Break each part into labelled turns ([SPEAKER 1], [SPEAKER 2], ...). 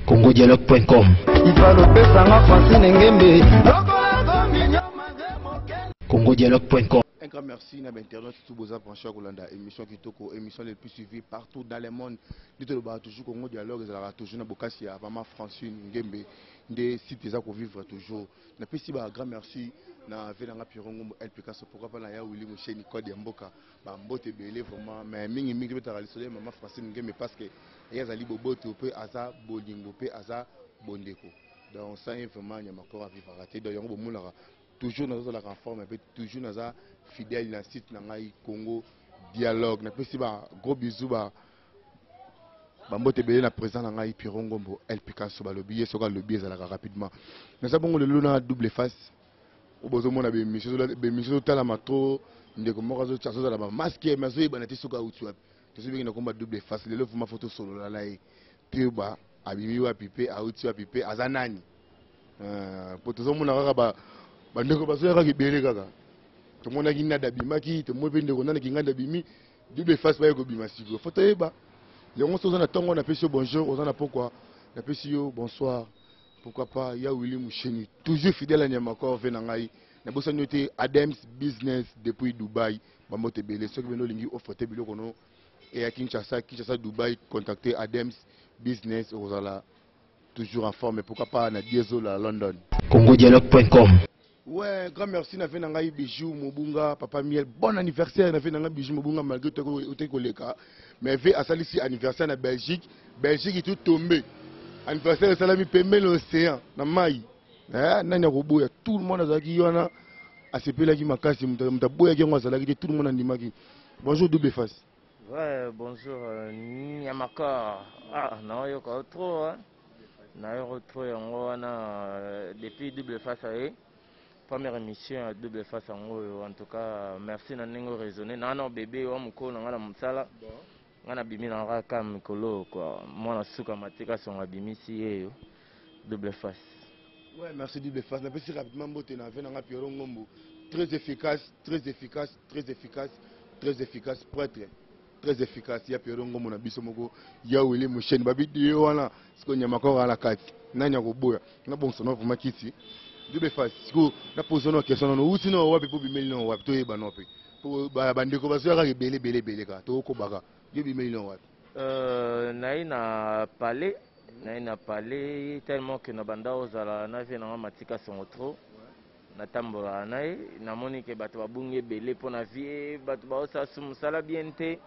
[SPEAKER 1] congodialogue.com. congodialogue.com.
[SPEAKER 2] Un grand merci à l'internet, tout beau branché à Kolanda, émission qui est émission les plus suivies partout dans le monde. Dites-le toujours Congo Dialogue, ça va toujours na Bokassia, Maman Francine Ngembe, des sites qui vivre toujours. Na pesi ba grand merci na Venanga Pirongo LPK, pourquoi pas na ya Willy Moucheni Code Mboka, ba mbote belé vraiment, mais mingi beta ralisole Maman Francine Ngembe parce que ya zali bobote pe aza bolingo pe aza bondeko. Donc ça est vraiment il y a encore à vivre raté. Donc on bomula toujours dans la réforme, toujours dans la fidèle dans le site Congo Dialogue. Na pesi ba gros bisous ba mbote belé na présent na ngai Pirongo mbo LPK so ba lobby so ka lobby za la rapidement. Na sa bongo le luna double face. O bozo mona be mission tala mato ndeko moko zo tsaso za ba masque mais zo ibana tisoka utu wapi. To so bi na komba double face le fuma photo solo la lai. Puis ba abimi wa pipe a utu wa pipe azanani. Poto zo mona kaka ba bandeko basoyaka kibele kaka tomonaki nada bimaki tomope ndeko nana kinganda bimi double face ba ko bima siko foto eba yango soza na tongo na pesi bonjour ozana pourquoi na pesi yo bonsoir pourquoi pas ya Willy Moucheni toujours fidèle à Niamakor venangai na bosa nyote Adams Business depuis Dubaï ba mote belé soki beno lingi offote biloko no et à Kinshasa Dubaï contacter Adams Business ozala toujours en forme pourquoi pas na Diesel à London
[SPEAKER 1] congodialogue.com.
[SPEAKER 2] Ouais, grand merci na fait nangai bijou Mobunga papa Miel bon anniversaire na fait nangai bijou Mobunga malgré tout que koleka mais fait à ici anniversaire na Belgique est tout tombé anniversaire salami pembe l'océan na mai nani roboya tout le monde azaki yona asepela ki makasi mutaboya ki ngwazalaki tout le monde andimaki bonjour double face.
[SPEAKER 3] Ouais, bonjour Niamakor. Ah non yo ko trop hein. Na yo trop yango wana depuis double face aye. Première émission à double face en tout cas merci na ningo raisonner nana bébé wa mukolo ngana msala ngana bimi na raka mikolo quoi mwana suka matika son abimisi yeyo double face.
[SPEAKER 2] Ouais, merci double face. Na pesi rapidement mbote na ve na Piero Ngombo très efficace prêtre très efficace ya Piero Ngombo na biso moko ya Willy Moucheni ba vidéo wana siko Niamakor ala kati nanya ko boya na bonso no vraiment kiti double face siko na pose no question no uti no wapi po bimeli no wapi to yeba no pe po bandeko baso ya ka belé ka to ko baka yo bimeli no wapi
[SPEAKER 3] na palais tellement que na banda ozala na vie na matika son trop na tambola na moni ke bato babungi belé po na vie bato ba osa sala bien te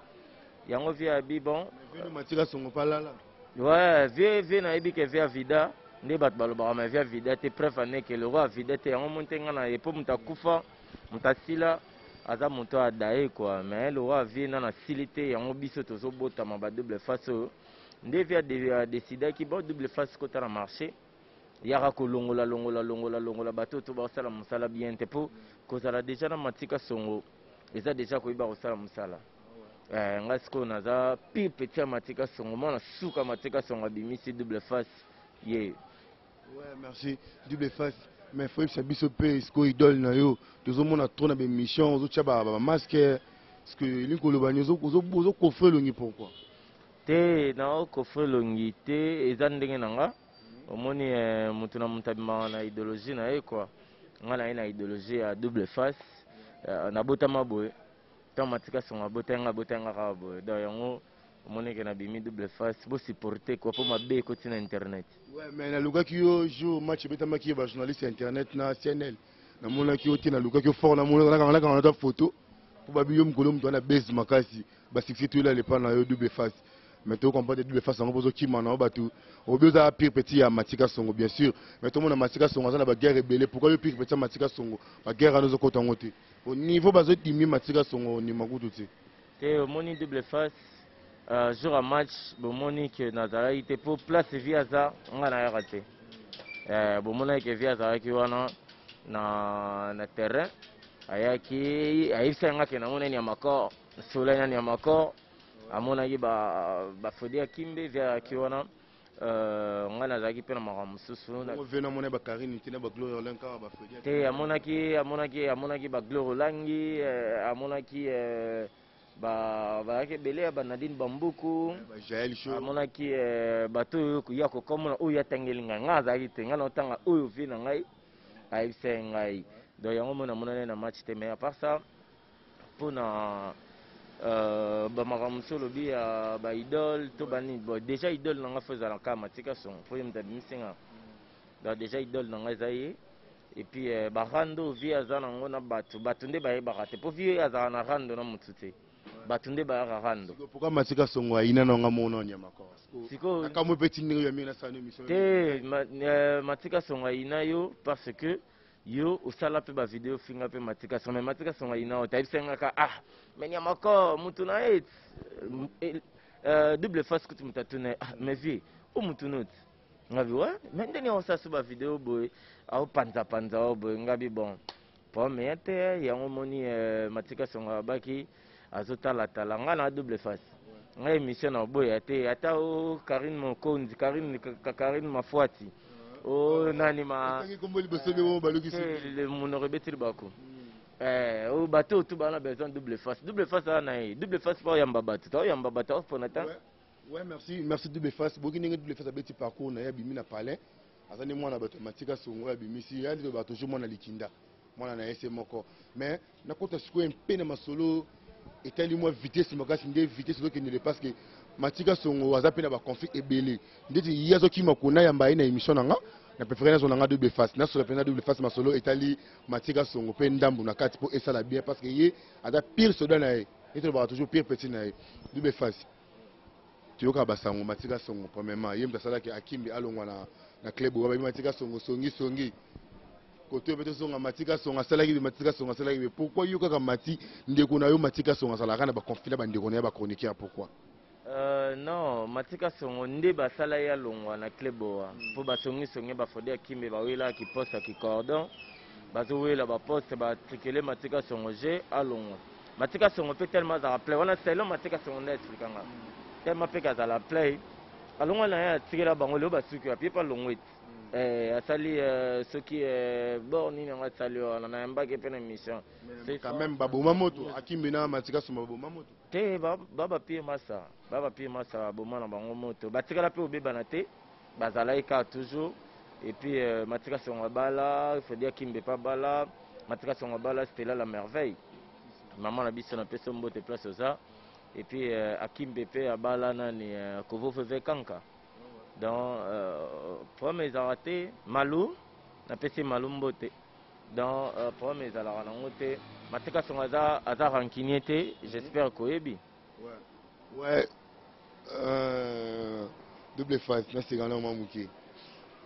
[SPEAKER 3] yango vie abi bon
[SPEAKER 2] matika son palala
[SPEAKER 3] ouais vie na ibi ke vie vida nde bato balobaka ma via vida te preuve ane ke le roi vida te yango monte nga na epo muta kufa muta sila aza moto adaye quoi mais le roi vie na sili te yango biso tozobotama ba double face oyo nde via décida ki ba double face kota na marché yaka kolongola bato to basala musala bien te po kozala déjà na matika songo eza déjà koyiba kosala musala nga sikoyo naza pire petit ya matika songo mwana suka matika songo abimisi double face yeah.
[SPEAKER 2] Ouais, merci. Double face. Mais frère, c'est biso pe isko idole na yo. Tozo mona trop na be mission, ozo tchaba ba masque. Est-ce que linko lo banyozo ozo coffre longi pourquoi?
[SPEAKER 3] Te na coffre longi te eza ndenge nanga. Omoni mutu na mutabima na idéologie na ye quoi. Nga na idéologie ya double face. Na botama boye. Tant matika songa botanga ka boye. Da yango omoni ke na bimi double face bo supporter quoi pour mabe côté na internet.
[SPEAKER 2] Ouais, mais na luka ki yo jour match betama ki ba journaliste internet na CNL. Na mona ki oti na luka ki fort na mona na ta photo pour ba biyo mkolo mtu na base makasi ba sixty là le pas na yo double face. Mais tu comprends double face en bozo ki mana batu. Obioza pire petit ya matika songo bien sûr. Mais tout le monde matika songo za na ba guerre rebelle pourquoi yo pire petit matika songo ba guerre anozo kota ngote. Au niveau bazo dimi matika songo ni makutu te.
[SPEAKER 3] Te omoni double face jour à match bomoni que nazala ite pour place via za nga na raté bomona que via za ki wana na terrain ayaki aisa nga ke na mona Niamakor sola na Niamakor amona ki ba fodi akimbe via ki wana nga nazalaki mpe na makambo mosusu
[SPEAKER 2] vena mona bakarine te na bagloire olangi kaka bafredi
[SPEAKER 3] te amonaki bagloire olangi amonaki bazalaki ebele ya banadine bambuku amonaki bato oyo ya kokomona oyo atangeli ngai nga azalaki te nga naotanga oyo vie na ngai ayebisa ngai donc yango mona monane na match te mais à part ça mpona bamakambo mosusu olobi ya baidole to banini bon déjà idole na nga fo ezalaka matika songo mpo ye moto abimisinga donc déjà idole na nga eza ye et puis barando vie aza nango na bato nde bayebaka te mpo vie azala na rando na motu te bato nde bayaka rando
[SPEAKER 2] pourquoi matika songo ayina nanga mona onyamako
[SPEAKER 3] sikoyo
[SPEAKER 2] akamwe mpe tindinga yo mingi nasala émission
[SPEAKER 3] te matika songo ayina yo parce que yo osala mpe bavideo finga mpe matika songo mais matika songo ayina yo tayebisangaka mais nyamako mutu na ye double face kutu mutu atuna mais vie o mutu noti ngabi wa mais ndeni aosasu bavideo boye aopanzapanza o boye ngabi bon po meya te yango moni matika songo abaki azotalatala nga na double face nga émission na boya te ata o Karine Mokonzi Karine Mafuati o nani le monore betili bako o bato tout bana besoin double face na ye double face pa yamba bato ta yamba bato pona ta
[SPEAKER 2] ouais merci double face boki ninga double face abeti parcours na ya bimi na palais azani mwana bato matika songo ya bimisi ya bato toujours mwana likinda mwana na ese moko mais nakota sikoyo mpe na masolo etali moi vitesse makasi nde vitesse donc ne parce que matika songo aza pe na ba conflit ebele ndeti yazo kima kona yamba ina émission nanga na préféré na zonanga double face na sur double face masolo etali matika songo pe ndambu na kati po esala bien parce que ye ada pire soda na ye eto ba toujours pire petit na ye double face tuyoka basango matika songo premièrement ye mtasala ki akimbi alongwa na club wa matika songo songi côté peut songa matika songa salaki matika songa salaki mais pourquoi yo kaka mati ndeko na yo matika songa salaka na ba conflit ba ndeko na ba chroniqueur pourquoi
[SPEAKER 3] non matika songo nde basala ya longwa na club wa po basongi songi ba fodi akimbe ba wela ki poste ki cordon bazo wela ba poste ba trikele matika songo je alongwa matika songo peut tellement za rappeler wana selo matika songo na expliquanga tellement pe ka za la play alongwa na ya tikela bango le ba suki ya pas longwet asali soki borni nanga sali na yambaki pe na mission
[SPEAKER 2] c'est quand même baboma moto akimbi na matika songo baboma moto
[SPEAKER 3] te baba pie masa boma na bango moto batikala pe obebana te bazalaki ka toujours et puis matika songo bala il faut dire kimbe pa bala matika songo bala c'était là la merveille maman na biso na peso mbote place oza et puis akimbe pe abala nani kovo feve kanka donc premier ezalaka malu na pesi malu mbote donc premier ezalaka nango te matika songo aza rancunier te j'espère koyebi
[SPEAKER 2] ouais double face na sekana mwa moke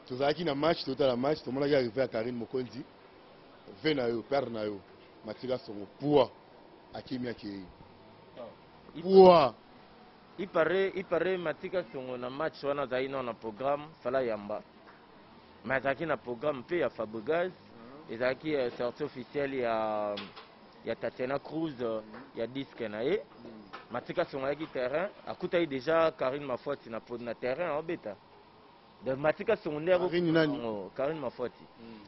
[SPEAKER 2] tozalaki na match totala match tomonaki arrivé ya Karine Mokonzi ve na yo père na yo matika songo poa akimi akei poa
[SPEAKER 3] il paraît matika songo na match wana azali na programme sala yamba mais azalaki na programme mpe ya Fabregas ezalaki sortie officielle ya Tatiana Cruz ya disque na ye matika songo ayaki terrain akutaki déjà Karine Mafuati na terrain aobeta donc matika secondaire Karine Mafuati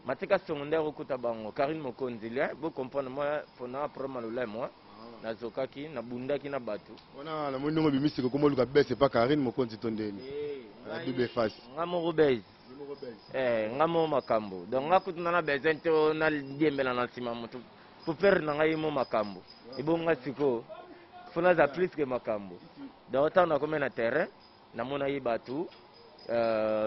[SPEAKER 3] matika secondaire okuta bango Karine Mokonzi bo comprendre moi pona problème lolai moi nazokaki nabundaki na bato
[SPEAKER 2] wana na mondongo bimisiko komo luka bese pa Karine Mokonzi tondeni double face
[SPEAKER 3] ngamo robez ngamo makambo donc ngakutuna na besoin to na diembela na sima moto pour perdre na ngai mo makambo ebonga siko fona za plus que makambo donc autant na comme na terrain na mona yi bato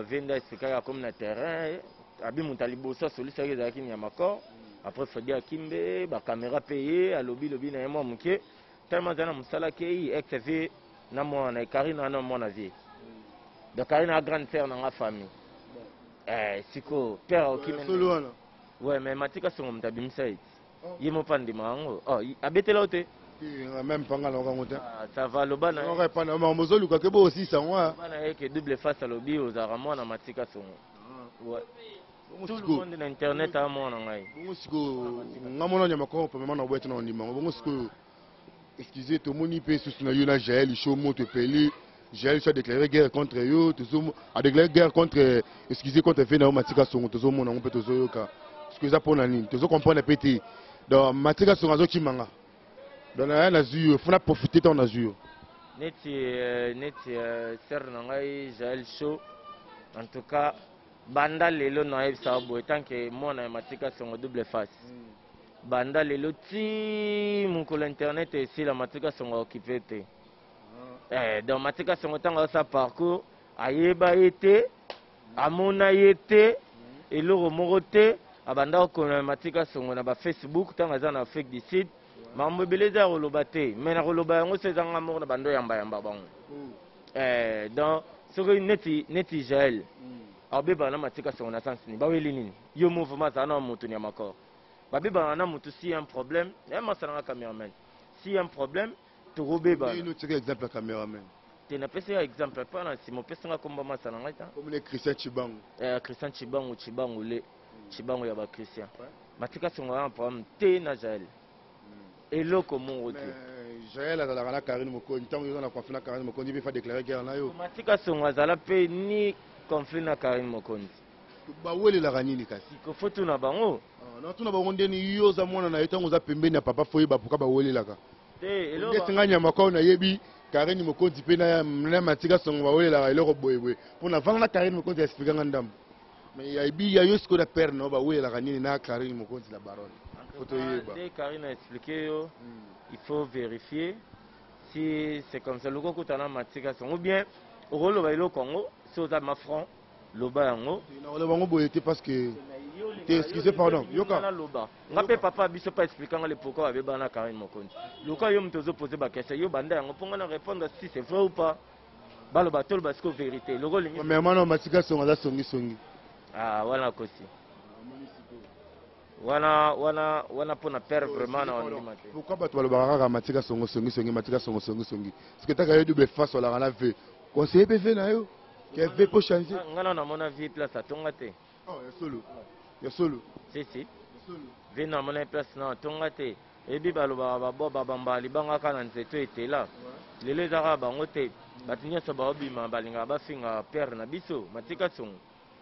[SPEAKER 3] venda sika ya comme na terrain abi mutali bosa solisa ke zaki nya makor après faut dire kimbe ba caméra payé à lobby na yemo muke tellement zana musala ke yi XV na mo na Karine na mo na vie de Karine a grande sœur na nga famille siko père okimene ouais mais matika songo mtabimisa iti yemo pandi mango abetela ote
[SPEAKER 2] même pas ngala ngote
[SPEAKER 3] ça va le bana
[SPEAKER 2] on répond na mozo luka ke bo aussi ça moi
[SPEAKER 3] bana yeke double face à lobby aux aramo na matika songo ouais tout le monde na internet a mona ngai
[SPEAKER 2] bongo siko ngamona nyama ko premièrement na boîte na ndima bongo siko excusez to moni pe sous na yo na Jaël show moto peli J'ai eu à déclarer guerre contre eux, à déclarer guerre contre, excusez, contre Fena Matika Songo, tout le monde, on peut tout ça. Excusez pour l'année, tout le monde comprend les petits. Donc, Matika Songo, qui manga. Donc, on a faut profiter de ton azur.
[SPEAKER 3] Neti ser nangai Jaël Show. En tout cas, banda lelo na ebisa bo tant que mona Matika Songo double face. Banda lelo ti mon col internet et si la Matika Songo occupé te. Donc Matika Songo tanga sa parcours ayeba été amona été et le morote abanda ko Matika Songo na ba Facebook tanga za na Afrique du Sud. Mambo beleza roloba te mais na roloba yango se zanga moko na bando yamba bango. Donc soko neti Jaël. Abeba na Matika Songo na sens ni ba weli nini yo mouvement ça na mutu ni makor. Babeba na mutu si un problème, et moi ça na cameraman. Si un problème, tu robeba.
[SPEAKER 2] Il nous tire exemple caméraman.
[SPEAKER 3] Tu n'as pas ce exemple pas na si mon personne comme moi ça na ngata.
[SPEAKER 2] Comme les Christian Chibangu.
[SPEAKER 3] Christian Chibangu le Chibangu ya ba Christian. Matika Songo un problème te na Jaël. Et loko mon route.
[SPEAKER 2] Jaël a la Karine Mokoni, tant que na conflit na Karine Mokoni, il faut déclarer guerre na yo.
[SPEAKER 3] Matika Songo azala pe ni conflit na Karine Mokoni.
[SPEAKER 2] Ba wele la ranini kasi.
[SPEAKER 3] Ko foto na bango.
[SPEAKER 2] Non tout na bango ndeni yo za mona na etango za pembeni na papa foyi ba pourquoi ba wele la ka.
[SPEAKER 3] Te elo.
[SPEAKER 2] Ndetinga nyama ko na yebi Karine Mokoni pe na Matika Songo ba wele la eloko boyeboy. Pour na vanga na Karine Mokoni expliquer ngandam. Mais ya bi ya yo ce qu'on a peur no ba wele la ranini na Karine Mokoni la baronne.
[SPEAKER 3] Dès Karine a expliqué, il faut vérifier si c'est comme ça. Le Congo tana Matika Songo ou bien au rôle au Congo, c'est aux ma franc, loba yango.
[SPEAKER 2] Le bango boyete parce que excusez pardon.
[SPEAKER 3] Yoka. Ngape papa biso pas expliquer le pourquoi avec bana Karine Mokoni. Loka yo mtozo poser ba question yo banda yango pour ngana répondre si c'est vrai ou pas. Balo batol parce que vérité. Le rôle
[SPEAKER 2] mais maintenant Matika Songo la songi.
[SPEAKER 3] Ah voilà kosi. Wana pona perdre vraiment na wanima te.
[SPEAKER 2] Pourquoi bato balobaka Matika Songo Matika Songo parce que taka yo double face la na ve conseiller PV na yo qui veut pour changer
[SPEAKER 3] ngana na mona vie place atonga te.
[SPEAKER 2] Oh ya solo
[SPEAKER 3] si vie na mona place na atonga te ebi baloba babo babambali banga kana nzeto etela lele zaka bango te batinya so ba obima balinga ba finga père na biso Matika Songo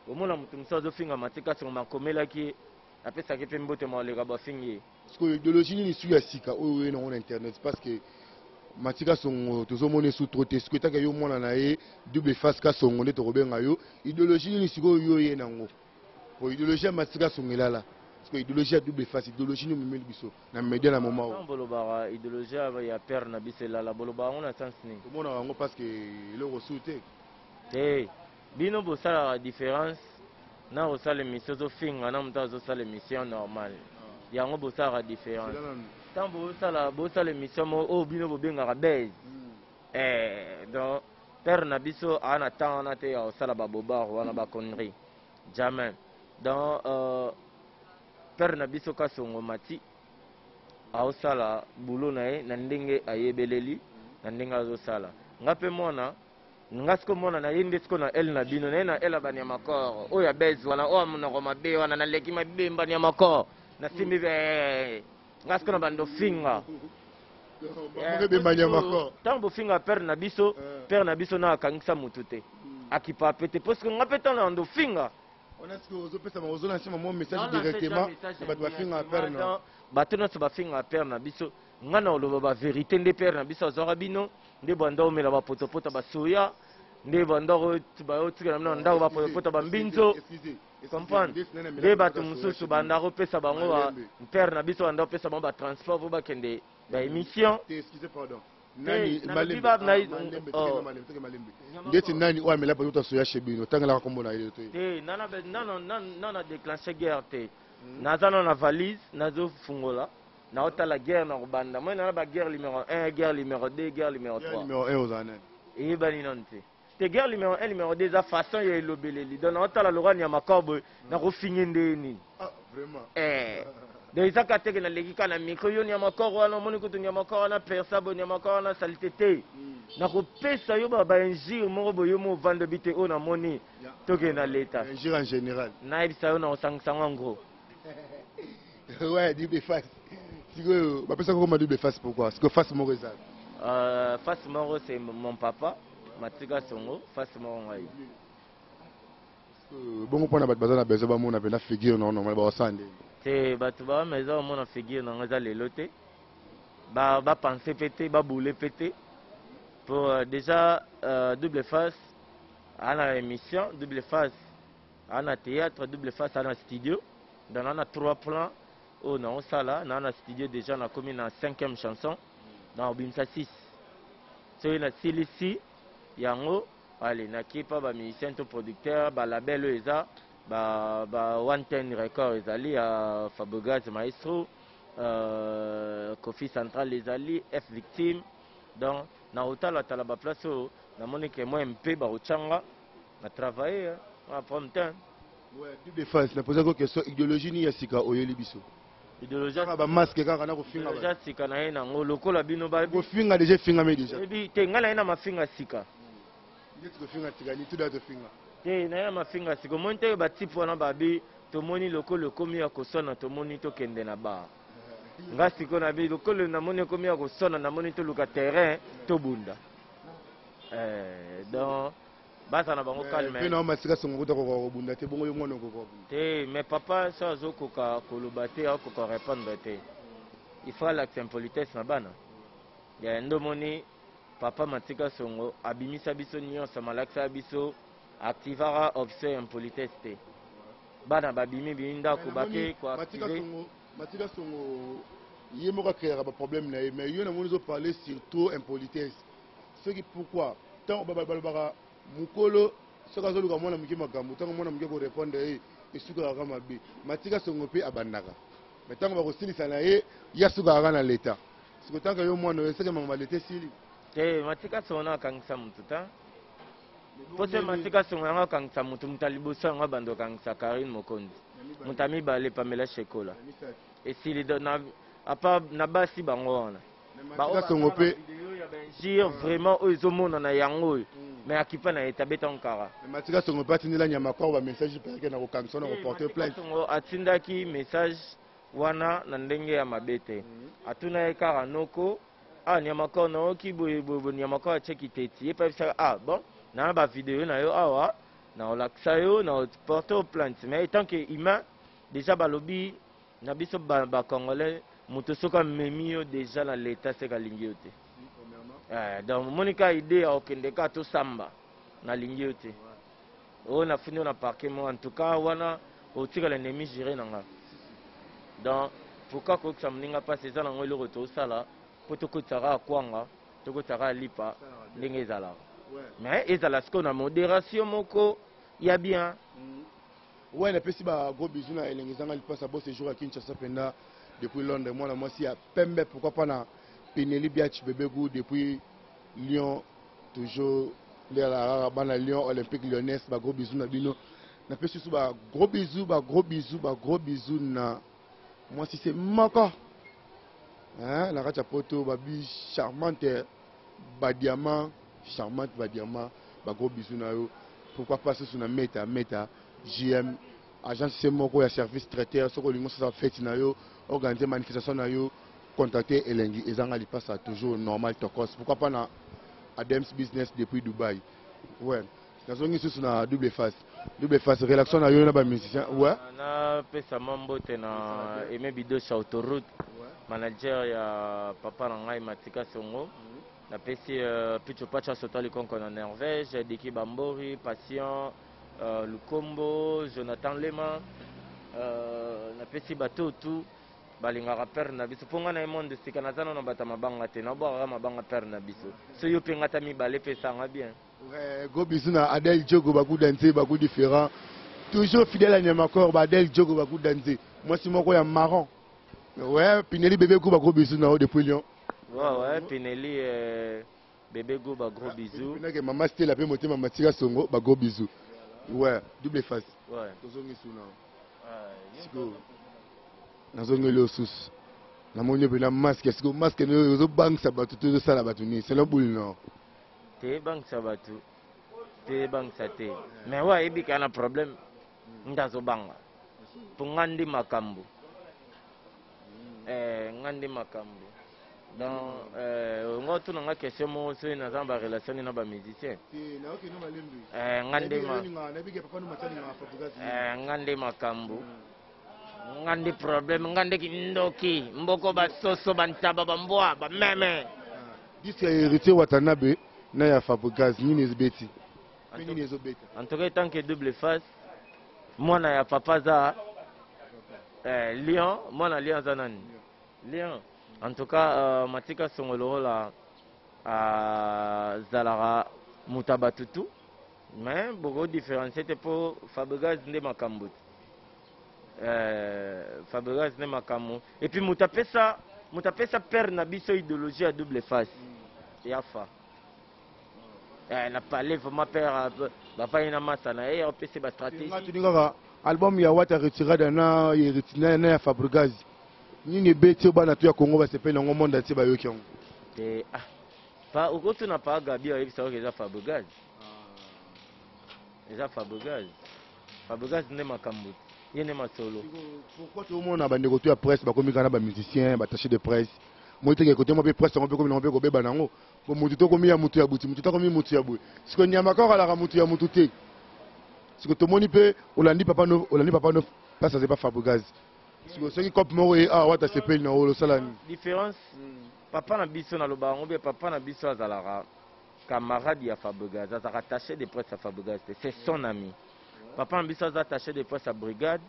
[SPEAKER 3] omona mutu msazo finga Matika Songo makomela ki après qui fait mbote maleka ba fingi
[SPEAKER 2] parce que idéologie ni su ya sika oyo na internet parce que Matika Songo tozomone sous trop ce que ta yo mona na ye double face ka Songo ne to robenga yo idéologie ni siko yo ye nango pour idéologie ya Matika Songo lala parce que idéologie ya double face idéologie ni memeli biso na média na moment
[SPEAKER 3] o boloba idéologie ya père na biso lala boloba on a sens ni
[SPEAKER 2] to mona ngo parce que le resouté
[SPEAKER 3] bino bo sala la différence na osala émission zofinga na mutu azosala émission normale yango bosala la différence tant bosala émission oyo bino bobengaka base donc père na biso ana temps wana te ya osala babobar wana baconnerie jamais donc père na biso ka Songo mati aosala bulo na ye na ndenge ayebeleli na ndenge azosala nga mpe mwana nga siko mona na yende siko na el na bino na el abani ya makoro o ya bez wana o monoko mabe wana na leki mabe mbani ya makoro na simbi be nga siko na bando finga tango finga père na biso na akangisa mutu te akipa pete parce que nga peta na ndo finga
[SPEAKER 2] on a ce que ozo pesa ma ozo na sima mon message directement bato ba finga père na
[SPEAKER 3] bato na so ba finga père na biso nga na oloba ba vérité nde père na biso azora bino nde banda omela bapotopota basoya nde banda baotikela mna ndako bapotopota bambinzo comprendre nde bato mosusu banda kopesa bango père na biso banda kopesa bango batransport po bakende baémission
[SPEAKER 2] ndeti nani oyo amela bato soya chez bino otangelaka kombo na ye
[SPEAKER 3] te nana déclenché guerre te naza na valise nazofungola naotala guerre na kobanda moi na ba guerre numéro 1 guerre numéro 2 guerre numéro 3
[SPEAKER 2] numéro 1 aux années
[SPEAKER 3] et bani non te guerre numéro 1 numéro 2 za façon ya elobeleli donc naotala lorani ya makorbo na kofingi ndeni
[SPEAKER 2] vraiment
[SPEAKER 3] donc ezaka teke na leki kana micro yo ni ya makoro wana omoni kutu ni ya makoro wana persa bo ni ya makoro wana salite te na kopesa yo ba injure moko boyo mo vande bite o na moni toke na leta
[SPEAKER 2] injure en général
[SPEAKER 3] na ebisa yo na osangisa en gros
[SPEAKER 2] ouais du face bapesa koko double face pourquoi parce que face moko eza
[SPEAKER 3] face moko c'est mon papa Matika Songo face moko ngai.
[SPEAKER 2] Bon point na bat bazana bezo ba mona pena figure non normal ba sande.
[SPEAKER 3] Te batu ba maison mona figure na ngaza lelo te. Ba penser pété, ba bouler pété. Pour déjà double face à la émission, double face à la théâtre, double face à la studio. Dans on a 3 plans. Oh non, ça là, dans la studio déjà on a commis la 5e chanson. Dans Obimsa 6. C'est la ici, yango, allez, na kipa ba musicien to producteur, ba label eza, ba 110 record ezali à Fabregas Maestro, Kofi Central ezali, F Victime. Donc na hotala tala ba place na monique moi MP ba ochanga, na travailler, on prend temps.
[SPEAKER 2] Ouais, double face, na poser question idéologie ni yasika oyeli biso.
[SPEAKER 3] Idéologie
[SPEAKER 2] ba masque kaka na ko finga.
[SPEAKER 3] Idéologie sika na ye na ngolo la bino ba
[SPEAKER 2] ko finga déjà finga me déjà.
[SPEAKER 3] Ebi te ngala ina mafinga sika.
[SPEAKER 2] Ndeti ko finga tigani tout da to finga.
[SPEAKER 3] Te na ya mafinga sika monte ba type wana babi tomoni lokolo komi ya kosona tomoni to kende na ba. Nga siko na bi lokolo na moni komi ya kosona na moni to luka terrain to bunda. Donc basa na bango calme.
[SPEAKER 2] Pe na masika songo to ko bunda te bongo yo ngona ko.
[SPEAKER 3] Te mais papa ça zo ko ka kolobate ko ko répondre te. Il faut l'accent politesse na bana. Ya ndomoni papa Matika Songo abimisa biso nyonso malakisa biso activera option impolitesse te. Bana babimi binda ko bake ko activer.
[SPEAKER 2] Matika Songo yemo créer ba problème na mais yo na monizo parler surtout impolitesse. Ce qui pourquoi tant baba mukolo soka zoluka mwana muke makambo tant mwana muke ko répondre esuka kama bi Matika Songo pe abandaka. Mais tant ba ko silisa na ye yasuka kana l'état. Ce que tant que yo mwana ese que mama l'état sili.
[SPEAKER 3] Te Matika Songo na kangisa mutu ta. Pose Matika Songo nga kangisa mutu mutalibusa nga bando kangisa Karine Mokonzi. Mutami bale Pamela Shekola. Esili na apa na basi bango wana.
[SPEAKER 2] Matika Songo pe
[SPEAKER 3] Gire vraiment aux hommes na yango. Mais akipa na etabeta onkara.
[SPEAKER 2] Matika Songo pe atindela nyama kwa ba message pe na ko kangisa na ko porter plainte.
[SPEAKER 3] Songo atindaki message wana na ndenge ya mabete. Atuna ekara noko nyama kwa na oki boye nyama kwa cheki teti. Et puis ça bon, na ba vidéo na yo awa na olaksa yo na porter plainte. Mais tant que humain déjà balobi na biso ba congolais muto soka memi yo déjà na l'état c'est kalingi yo te. Donc monika idée ya okende ka to samba na lingi yo te. O na fini na parquet mo en tout cas wana otika l'ennemi géré nanga. Donc pourquoi ko ça mninga pas ces za na ngolo retour sala poto ko tsara kwanga to ko tsara lipa ndenge ezala. Mais ezala ce qu'on a modération moko ya bien.
[SPEAKER 2] Ouais, na pesi ba gros bisous na elengezanga lipa sa bo séjour à Kinshasa penda depuis Londres moi na moi si à Pembe pourquoi pas na Pineli Biach Bébégou depuis Lyon toujours la bana Lyon Olympique Lyonnais ba gros bisous na bino na pesi sous ba gros bisous na moi si c'est maka hein la racha poto ba bi charmante ba diamant ba gros bisous na yo pourquoi pas sous na meta JM agence c'est moko ya service traiteur soko lingo ça fait na yo organiser manifestation na yo contacter elengi ezanga li passe toujours normal tokos pourquoi pas na Adams business depuis Dubaï ouais nazongi sous na double face relaxation na yo na ba musicien ouais
[SPEAKER 3] na pesa mambo tena Aimé Bido sur autoroute manager ya papa na ngai Matika Songo na pesi picho pacha sotali konko na Norvège Diki Bambori Patient Lukombo Jonathan Lema na pesi bato tout balingaka père na biso ponga na monde sika na zana na bata mabanga te na bwa mabanga père na biso so yo penga ta mibale pesa nga bien
[SPEAKER 2] go biso na Adel Diogo baku danser baku différent toujours fidèle à Nyamakor Adel Diogo baku danser moi si moko ya marron ouais Pineli bébé go baku biso na depuis Lyon
[SPEAKER 3] ouais Pineli bébé go ba gros bisous
[SPEAKER 2] pina ke maman Stella pe motema Matika Songo ba gros bisous ouais double face
[SPEAKER 3] ouais
[SPEAKER 2] tozongi suna siko nazongi le sous na moni pe na masque siko masque no zo bank sa batu to sala batu ni c'est le boule non
[SPEAKER 3] te bank sa batu te bank sa te mais ouais ebi kana problème ndazo banga pour ngandi makambo ngandi makambo Donc, on a tout une question sur une relation avec les musiciens. Ngande makambu. Ngande problème, ngande kindoki, mboko basoso bantaba bamboa, bameme.
[SPEAKER 2] Disque héritier Watanabe, na ya Fabregas, nini ezbeti.
[SPEAKER 3] En tout cas, tant que double face, moi na ya papa za Lyon, moi na Lyon za nani? Lyon. En tout cas, matika songolo la zalara mutabatutu, mais beaucoup différencié pour Fabregas nde makambu. Fabregas nde makambu. Et puis mutapesa père na biso idéologie à double face. Yafa. La parlé vraiment père papa ina masana et on peut se stratégie.
[SPEAKER 2] Album ya wata retirada na yeritina na ya Fabregas. Nini beti bana tu ya Congo ba sepela ngo monde ati ba yoki yango.
[SPEAKER 3] Pas au tu na pas Gabi avec ça que ça Fabregas. Eza Fabregas. Fabregas ne makambu. Yene masolo.
[SPEAKER 2] Pourquoi tout le monde a bandeko tu ya presse ba komi kana ba musicien ba attaché de presse. Moi te ke côté mo be presse on peut comme on peut ko be banango. Bo mutu to komi ya mutu ya buti, mutu to komi mutu ya boy. Siko nyama ka ala mutu ya mutu te. Siko to moni pe olandi papa no ça c'est pas Fabregas. Siko ce qui cop mo e wata sepel na olo salani.
[SPEAKER 3] Différence papa na biso na lobango be papa na biso azalara camarade ya Fabregas, azaka attaché de presse à Fabregas, c'est son ami. Papa na biso attaché de presse à brigade.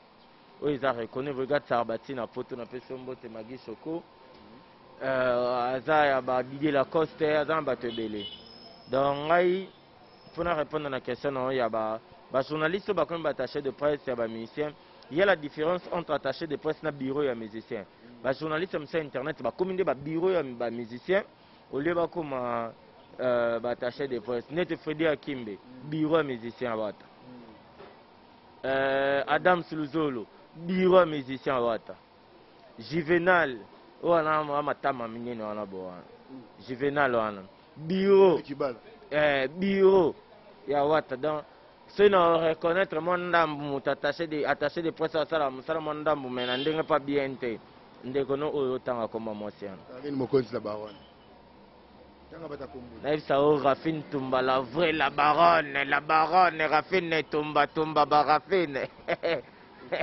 [SPEAKER 3] Oh ils a reconnu brigade Sarbati na poto na pesombo te Magi Soko. Aza ya ba Didier Lacoste, aza ba tebele. Donc ngai pour répondre à la question non ya ba journaliste ba comme attaché de presse ya ba musicien. Il y a la différence entre attaché de presse na bureau ya musicien. Ba journaliste sur internet ba comme ba bureau ya ba musicien au lieu ba comme ba attaché de presse. Net Freddy Akimbe bureau ya musicien wata. Adam Suluzolo bureau ya musicien wata. Juvenal wana matama minene wana bo Juvenal wana bureau bureau ya wata. Donc si on reconnaître mon ndambu attaché de presse à ça mon ndambu mais n'endenge pas bien te ndekono oyo tanga koma mosian
[SPEAKER 2] Karine Mokonzi la baronne tanga bata kombo
[SPEAKER 3] na isa o Rafine Tumba la vraie la baronne Rafine Tumba ba Rafine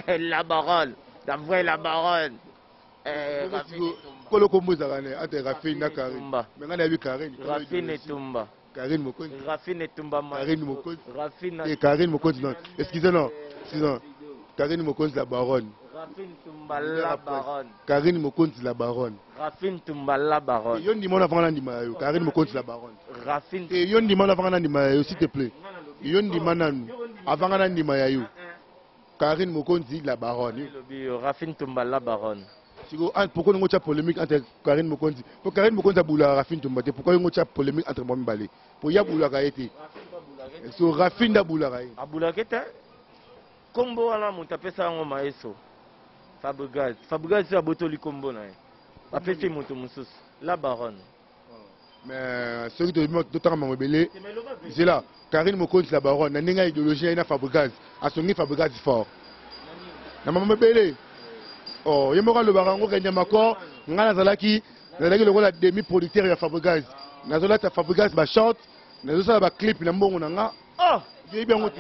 [SPEAKER 3] la baronne la vraie la baronne Rafine Tumba
[SPEAKER 2] kolo kombo zakane ate Rafine na Karine mais ngana bi Karine
[SPEAKER 3] Rafine Tumba
[SPEAKER 2] Karine Mokonzi
[SPEAKER 3] Rafine Tumba
[SPEAKER 2] Karine Mokonzi
[SPEAKER 3] Rafine
[SPEAKER 2] et Karine Mokonzi non excusez-moi Karine Mokonzi la baronne
[SPEAKER 3] Rafine Tumba la baronne
[SPEAKER 2] Karine Mokonzi la baronne
[SPEAKER 3] Rafine Tumba la baronne
[SPEAKER 2] yo ndima na fanga ndima yo Karine Mokonzi la baronne
[SPEAKER 3] Rafine
[SPEAKER 2] et yo ndima na fanga ndima yo s'il te plaît yo ndima nanu avant na ndima ya yo Karine Mokonzi la baronne
[SPEAKER 3] Rafine Tumba la baronne.
[SPEAKER 2] Pourquoi on a polémique entre Karine Mokonzi? Pour Karine Mokonzi a Rafine Tumba. Pourquoi on a polémique entre moi et Balé? Pour ya boula gaïté. So Rafine da boula gaïté.
[SPEAKER 3] A boula gaïté? Combo ala mon tapé ça en maeso. Fabregas c'est à botoli combo na. A fait mon musus. La baronne.
[SPEAKER 2] Mais celui de d'autant m'a rebellé. C'est là. Karine Mokonzi la baronne. Na ninga idéologie na Fabregas. A son Fabregas fort. Na m'a rebellé. Oh, il y a le barango qui est encore. Ngana zalaki, zalaki le rôle de demi-producteur ya Fabregas. Nazola ta Fabregas ba chante, nazola ba clip na mbongo nanga. Oh, j'ai bien ngoti.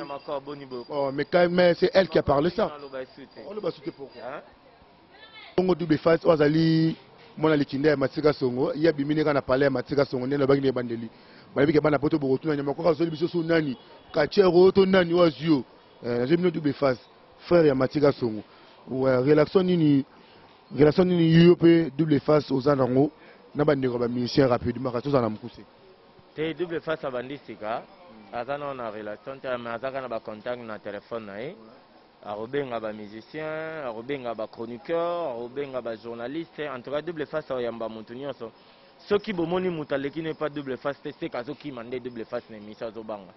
[SPEAKER 2] Oh, mais c'est elle qui a parlé ça. On le va sauter pourquoi? Bongo double face ozali mona likinde matika songo, ya bimine kana parler matika songo ne lobaki ne bandeli. Ba bike bana poto bokotu na nyama ko azoli biso so nani? Ka chero to nani wazio. J'ai bien double face. Frère ya matika songo. Ouais, relation ni UOP double face aux anango na bandeko ba musicien rapidement ka tozana mukuse
[SPEAKER 3] te double face à bandisika azana na relation te mais azaka na ba contact na téléphone na e a robenga ba musicien a robenga ba chroniqueur a robenga ba journaliste en tout cas double face à yamba mutu nyonso soki bomoni mutu aleki ne pas double face te c'est kazo ki mande double face na émission zo banga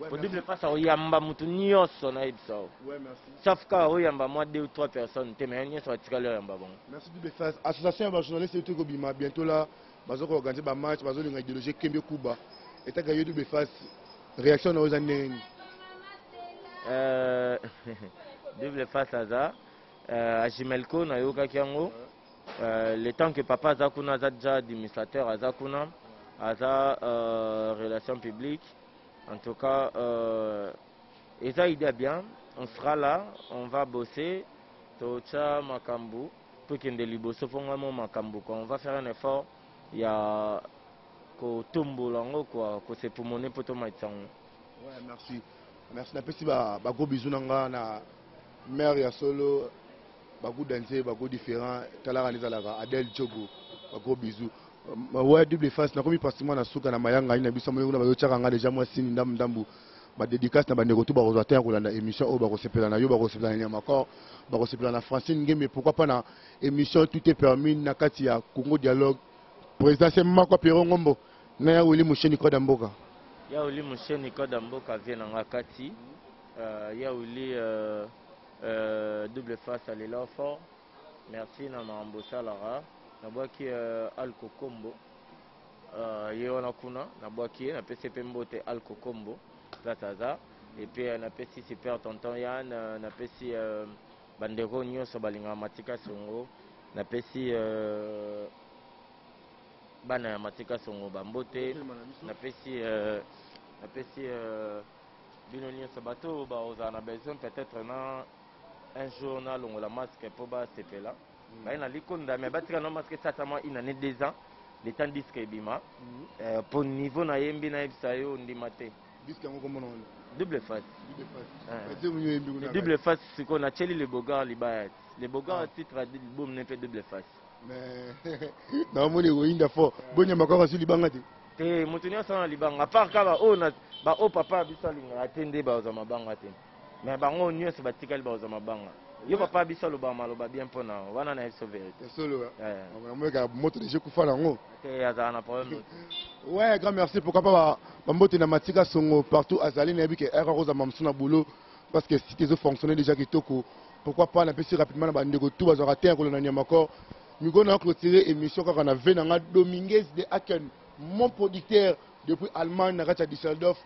[SPEAKER 3] pour double face au yamba mutu nyonso na ibso.
[SPEAKER 2] Ouais, merci.
[SPEAKER 3] Sauf ka au yamba moi 2 ou 3 personnes te mais nyonso atika le yamba bon.
[SPEAKER 2] Merci double face. Association ba journaliste tout bima bientôt là bazo ko organiser ba match bazo linga idéologie Kembe Kuba. Et ta gagné double face. Réaction na ozane.
[SPEAKER 3] Double face aza a Jimelko na yoka kiango. le temps que papa Azakuna a déjà administrateur Azakuna, Aza relations publiques. En tout cas, Eza idée bien, on sera là, on va bosser. Tocha Makambu, pour qu'il y ait des liboso, Makambu. On va faire un effort. Il y a ko tumbo lango quoi, ko c'est pour monnaie pour tout maïtang.
[SPEAKER 2] Ouais, merci. Merci. Napesi ba gros bisous nanga na mère ya solo, ba gros danser, ba gros différent. Talara nizalaka Adel Djogo, ba gros bisous. Ouais, double face na komi pratiquement na suka na mayanga ina biso moyo na ba yochaka nga déjà moi sini ndambu. Ba dédicace na ba ndeko tout ba rosateur ko landa émission o ba ko sepela na yo ba ko sepela na makor ba ko sepela na Francine Ngeme pourquoi pas na émission tout est permis na kati ya Congo Dialogue président c'est Mako Pero Ngombo na ya Wili Musheni Koda Mboka
[SPEAKER 3] ya Wili Musheni Koda Mboka vient na kati ya Wili double face à l'élan fort merci na Mambosa Lara na boaki Alko Kombo ye wana kuna na boaki na PCP Mbote Alko Kombo Zaza et puis on a pesi super tonton Yann on a pesi bandero nyonso balinga matika songo na pesi bana matika songo bambote na pesi bino nyonso bato ba ozana besoin peut-être na un journal on la masque pour ba sepela ba ina likonda mais batika no masque tatama ina ne 2 ans le temps disque bima pour niveau na yembi na ibsayo ndimate double face. Double face, c'est qu'on a tchelli le bogar libayat. Le bogar titre a dit le boum n'est pas double face.
[SPEAKER 2] Mais non, moi les ouïes d'affaires. Bon, il y a encore sur Libangati.
[SPEAKER 3] Et Moutonia sans Libang. À part quand oh papa bisal attendez bazama bangate. Mais bango nios batikal bazama banga. Yo papa bisal obama loba bien pona. Wana na sauver.
[SPEAKER 2] C'est solo. On a moi moto de jeu kufa lango.
[SPEAKER 3] Et azana problème.
[SPEAKER 2] Ouais, grand merci. Pourquoi pas Bambote na matika songo partout azali na bi ke era rosa mamsuna boulot parce que si tes autres fonctionnaient déjà kitoko. Pourquoi pas na pesi rapidement na bandeko tout bazora terre ko na nyamako. Nous allons clôturer l'émission quand on a vu Dominguez de Aken, mon producteur depuis Allemagne, à Düsseldorf,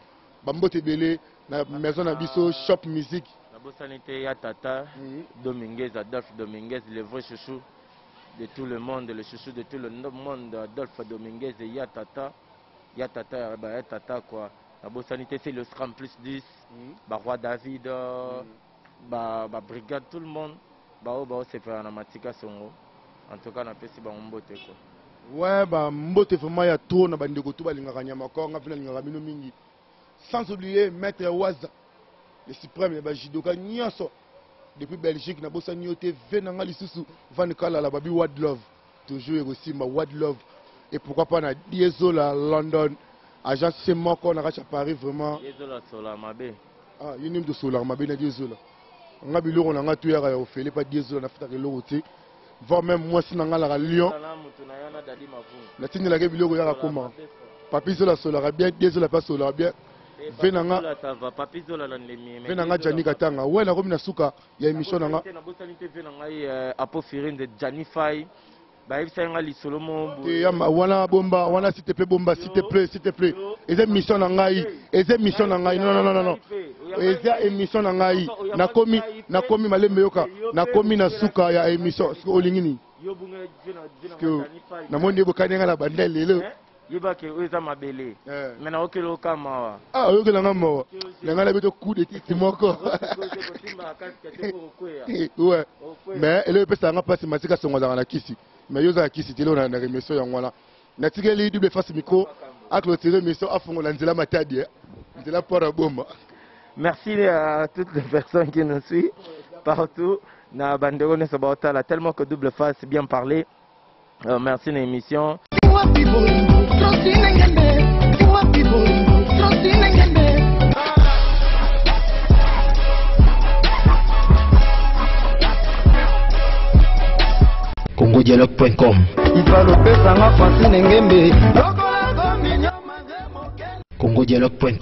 [SPEAKER 2] Bambo Tebele, la maison Abisso, Shop Music.
[SPEAKER 3] La Bossanité Yatata, Dominguez, Adolphe Dominguez, le vrai chouchou de tout le monde, le chouchou de tout le monde, Adolphe Dominguez et Yatata. Yatata quoi. La Bossanité c'est le SRAM plus 10, Roi David, Brigade, tout le monde. C'est fait en Matika Songo. En tout cas, on a pesi ba mbote quoi.
[SPEAKER 2] Ouais, bah mbote vraiment ya trop na bandeko tout balinga nyama ko nga fina linga bino mingi. Sans oublier maître Waza, le suprême ba jidoka nyonso depuis Belgique na bossa nyote venanga lisusu van kala la babi Wad Love. Toujours aussi ma Wad Love et pourquoi pas na Diesola London, agence c'est moi qu'on a à Paris vraiment.
[SPEAKER 3] Diesola Solar Mabe.
[SPEAKER 2] Ah, yunim de Solar Mabe na Diesola. Nga biloko na nga tu ya ofele pas Diesola na fata loko te. Voire même moi si nanga la Lyon la tine la biloko ya koma papi zola sola bien désolé pas sola bien venanga
[SPEAKER 3] papi zola la ndemi
[SPEAKER 2] venanga Jani Katanga ouais na komi na suka ya émission nanga
[SPEAKER 3] na bosanité venanga apo firine de Jani Fai ba ibisa nga li solomo
[SPEAKER 2] et ya wana bomba wana s'il te plaît bomba s'il te plaît et cette mission nanga non eza émission nanga na komi malembe yoka na komi na suka ya émission olingini na monde bokanenga la bandel lelo
[SPEAKER 3] yebake oza mabele mais na okelo kama
[SPEAKER 2] ah okelo ngamo nga la beto coup de titi moko ouais mais ele pesa nga passe matika songo za na kisi mais yoza kisi telo na émission ya ngwana na tigeli double face micro a clôturer émission afongo la nzela matadi nzela pora bomba.
[SPEAKER 3] Merci à toutes les personnes qui nous suivent partout. Na bandero ne sabotala tellement que double face bien parlé. Merci l'émission.
[SPEAKER 1] CongoDialogue.com CongoDialogue.com